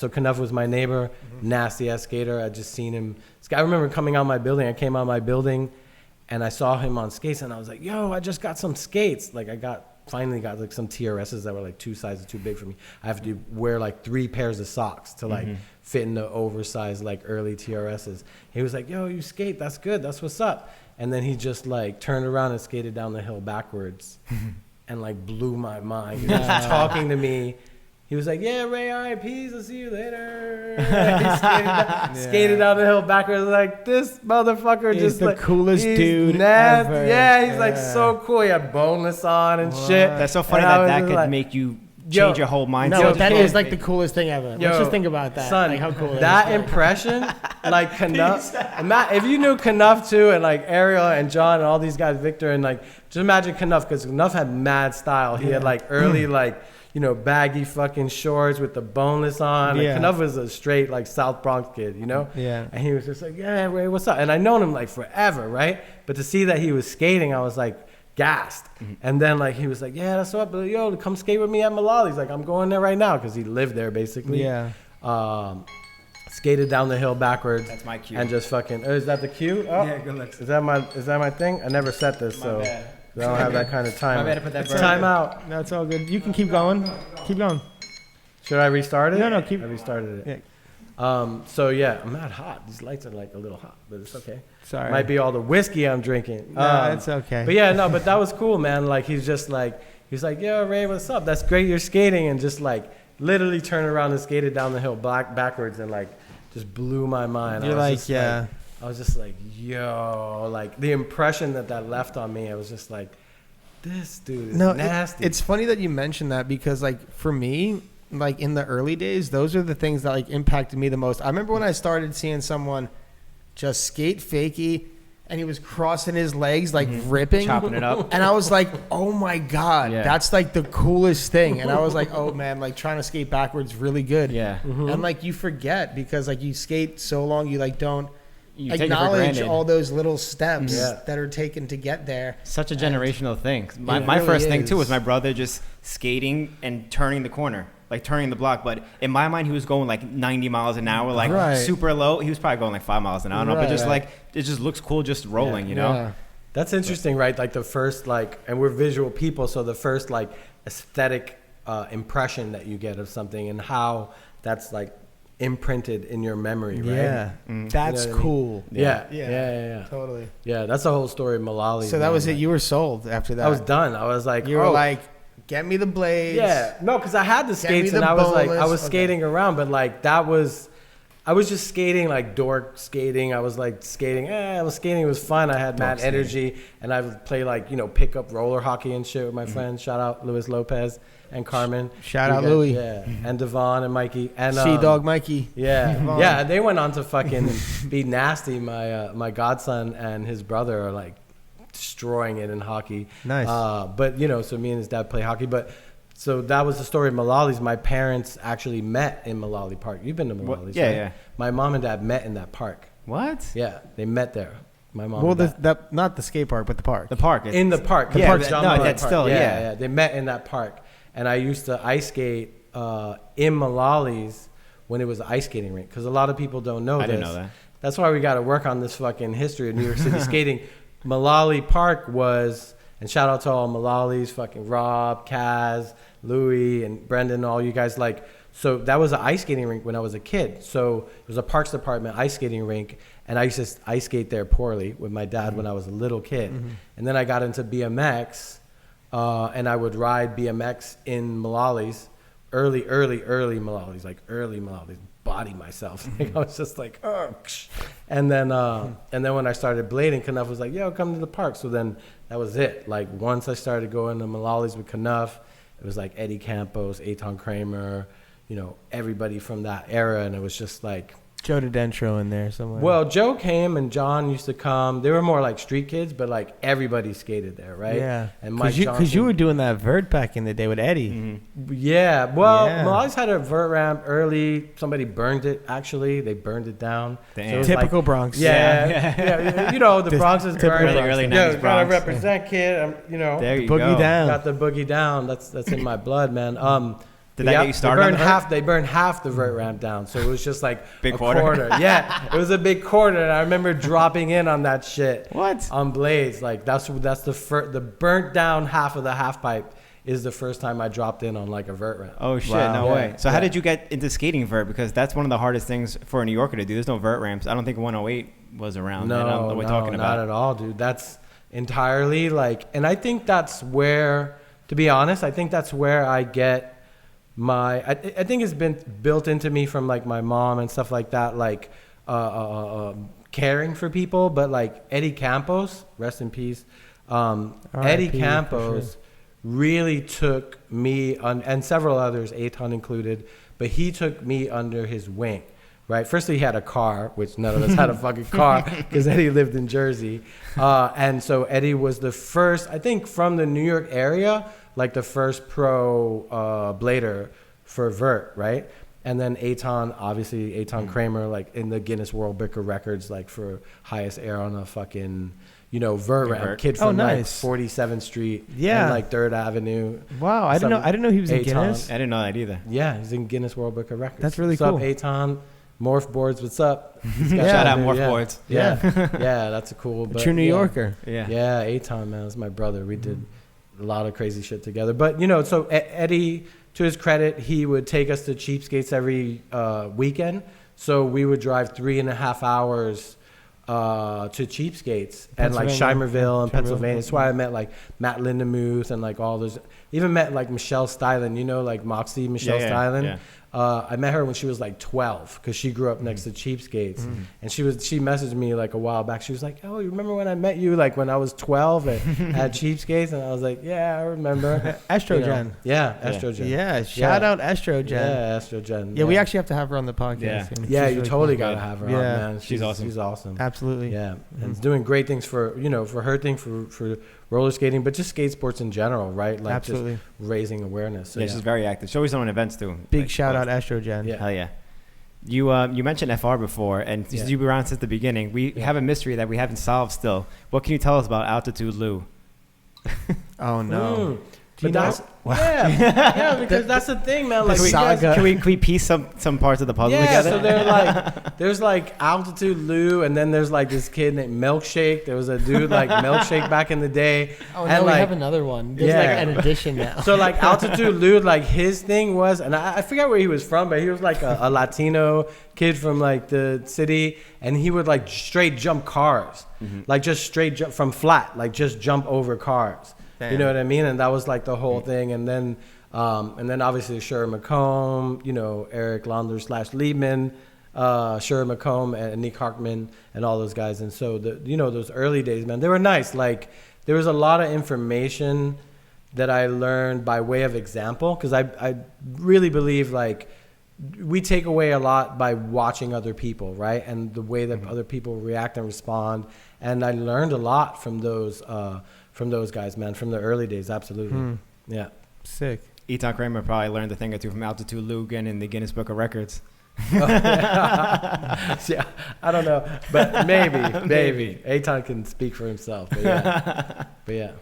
So Knuff was my neighbor, nasty ass skater. I just seen him. I remember coming out of my building. I came out of my building, and I saw him on skates, and I was like, "Yo, I just got some skates." Like finally got like some TRSs that were like 2 sizes too big for me. I have to wear like 3 pairs of socks to like fit in the oversized like early TRSs. He was like, "Yo, you skate? That's good. That's what's up." And then he just like turned around and skated down the hill backwards, and like blew my mind. He was talking to me. He was like, "Yeah, Ray, all right, peace. I'll see you later." He skated down the hill backwards. Like, this motherfucker he's just the like, coolest dude nasty. ever. Yeah, he's like so cool. He had boneless on and shit. That's so funny And that was could like, make you change your whole mindset. No, that kid. is like the coolest thing ever. Let's just think about that. Son, like how cool that is. impression, like Knuff. If you knew Knuff too, and like Ariel and John and all these guys, Victor, and like, just imagine Knuff, because Knuff had mad style. He had like early like, you know, baggy fucking shorts with the boneless on. Like, Knuff was a straight like South Bronx kid, you know? Yeah. And he was just like, "Yeah, Ray, what's up?" And I known him like forever, right? But to see that he was skating, I was like gassed. And then like he was like, "Yeah, that's what, but yo, come skate with me at Malali's." Like, I'm going there right now, because he lived there basically. Yeah. Skated down the hill backwards. That's my cue. And just fucking. Oh, is that the cue? Oh, Yeah, good luck. Is that my thing? I never set this, so bad. I don't have that kind of time. My bad to put that It's burn. time out. No, it's all good. You can keep going. Keep going. Should I restart it? No, keep. I restarted it. Yeah. So yeah, I'm not hot. These lights are like a little hot, but it's okay. Sorry. Might be all the whiskey I'm drinking. No, it's okay. But yeah, no, but that was cool, man. Like, he's like, "Yo, Ray, what's up? That's great. You're skating," and just like literally turned around and skated down the hill backwards and like just blew my mind. You're like, yeah. I was just like, yo, like the impression that left on me. I was just like, this dude is nasty. It's funny that you mentioned that, because like for me, like in the early days, those are the things that like impacted me the most. I remember when I started seeing someone just skate fakie, and he was crossing his legs, like ripping, chopping it up. and I was like, oh my God, that's like the coolest thing. And I was like, oh man, like trying to skate backwards really good. Yeah. And like you forget, because like you skate so long, you like don't You take it for acknowledge granted. all those little steps that are taken to get there. Such a generational thing. My really first thing too is. was my brother just skating and turning the corner, like turning the block. But in my mind, he was going like 90 miles an hour, like super low. He was probably going like 5 miles an hour. I don't know, but just like it just looks cool, just rolling, you know. Yeah. That's interesting, right? Like the first and we're visual people, so the first like aesthetic impression that you get of something and how that's like imprinted in your memory, right? Yeah, that's You know what I mean? cool. Yeah. Totally. Yeah, that's the whole story of Malali. So that was it. You were sold after that. I was done. I was like, you were like, get me the blades. yeah, no, because I had the skates me and the I was like, I boneless. was skating around, but like I was just skating like dork skating. I was like skating. I was skating. It was fun. I had mad energy, and I would play like pick up roller hockey and shit with my friends. Shout out Luis Lopez and Carmen. Shout out Louis. Yeah, and Devon and Mikey and Sea Dog Mikey. Yeah, yeah. They went on to fucking be nasty. My godson and his brother are like destroying it in hockey. Nice. But so me and his dad play hockey. But so that was the story of Malali's. My parents actually met in Malali Park. You've been to Malali's, yeah, right? yeah. My mom and dad met in that park. What? Yeah, they met there. My mom. Well, and dad. not the skate park, but the park. The park. In the park. Yeah, park, but- John no, Malali that's Park. still, yeah, yeah. yeah. They met in that park, and I used to ice skate in Malali's when it was an ice skating rink. Because a lot of people don't know I this. didn't know that. That's why we got to work on this fucking history of New York City skating. Malali Park was, and shout out to all Malali's, fucking Rob, Kaz, Louis, and Brendan, all you guys. Like, so that was an ice skating rink when I was a kid. So it was a Parks Department ice skating rink, and I used to ice skate there poorly with my dad when I was a little kid. And then I got into BMX, and I would ride BMX in Malali's, early Malali's, like early Malali's, body myself. Like, I was just like, oh. And then when I started blading, Knuff was like, yo, come to the park. So then that was it. Like, once I started going to Malali's with Knuff, it was like Eddie Campos, Eitan Kramer, everybody from that era. And it was just like, Joe DeDentro in there somewhere. well, Joe came and John used to come. They were more like street kids, but like everybody skated there, right? Yeah. And Mike Because you were doing that vert back in the day with Eddie. Yeah. Well, Yeah. Malali's had a vert ramp early. Somebody burned it, actually. They burned it down. Damn. So it was Typical like, Bronx. yeah. The Bronx is typical burning. early Yeah, 90s gotta Bronx. represent, kid. There you Boogie go. down. Got the boogie down. That's in my blood, man. Did that get you started? They burned half the vert ramp down, so it was just like big a quarter. Yeah, it was a big quarter, and I remember dropping in on that shit. What? On blades, like that's the burnt down half of the half pipe is the first time I dropped in on like a vert ramp. Oh shit! Wow. No way. So how did you get into skating vert? Because that's one of the hardest things for a New Yorker to do. There's no vert ramps. I don't think 108 was around. No, I don't know what we're talking about. Not at all, dude. That's entirely like, and I think that's where, to be honest, I think that's where I get my. I think it's been built into me from like my mom and stuff like that, like caring for people. But like Eddie Campos, rest in peace. Eddie Campos really took me and several others, Eitan included, but he took me under his wing. Right. Firstly, he had a car, which none of us had a fucking car because Eddie lived in Jersey. And so Eddie was the first, I think, from the New York area, like the first pro blader for vert. Right. And then Eitan, obviously, Eitan Kramer, like in the Guinness World Book of Records, like for highest air on a fucking, vert ramp. Kid from like 47th Street and like 3rd Avenue. Wow. I didn't know he was in Guinness. I didn't know that either. Yeah. He's in Guinness World Book of Records. That's really cool. cool. What's up, Eitan? Morph Boards, what's up? Shout out Morph Boards. Yeah, yeah, that's a cool. But True New Yorker. Yeah, Eitan, man, that's my brother. We did a lot of crazy shit together. But so Eddie, to his credit, he would take us to Cheapskates every weekend. So we would drive 3.5 hours to Cheapskates and like Shimerville and Pennsylvania. That's why I met like Matt Lindemuth and like all those. Even met like Michelle Stylen, like Moxie Michelle Stylen. Yeah. I met her when she was like 12 because she grew up next to Cheapskates, and she messaged me like a while back. She was like, "Oh, you remember when I met you like when I was 12 at Cheapskates?" And I was like, "Yeah, I remember." Estrogen. Estrogen. Yeah, shout out Estrogen. Yeah, Estrogen. Yeah, we actually have to have her on the podcast. Yeah, you really totally gotta have her on, man. She's awesome. She's awesome. Absolutely. Yeah, and doing great things for for her thing for roller skating, but just skate sports in general, right? Like absolutely. Just raising awareness. So, she's very active. She's always on events too. Big shout out Estrogen. Yeah. Hell yeah. You mentioned FR before, and you've been around since the beginning. We have a mystery that we haven't solved still. What can you tell us about Altitude Lou? Oh no. But that's yeah, because that's the thing, man. Like, can we piece some parts of the puzzle together? So they're like, there's like Altitude Lou, and then there's like this kid named Milkshake. There was a dude like Milkshake back in the day. Oh, and we like, have another one. There's like an addition now. So like Altitude Lou, like his thing was, and I forget where he was from, but he was like a Latino kid from like the city, and he would like straight jump cars, like just straight jump from flat, like just jump over cars. Damn. You know what I mean? And that was like the whole thing. And then obviously Sherry McComb, Eric Launder / Liebman, Sherry McComb and Nick Harkman and all those guys. And so those early days, man, they were nice. Like there was a lot of information that I learned by way of example, because I really believe like we take away a lot by watching other people, right? And the way that other people react and respond. And I learned a lot from those guys, man, from the early days. Absolutely. Yeah. Sick. Eitan Kramer probably learned a thing or two from Altitude Lou again in the Guinness Book of Records. Yeah, I don't know, but maybe. Eitan can speak for himself. But yeah.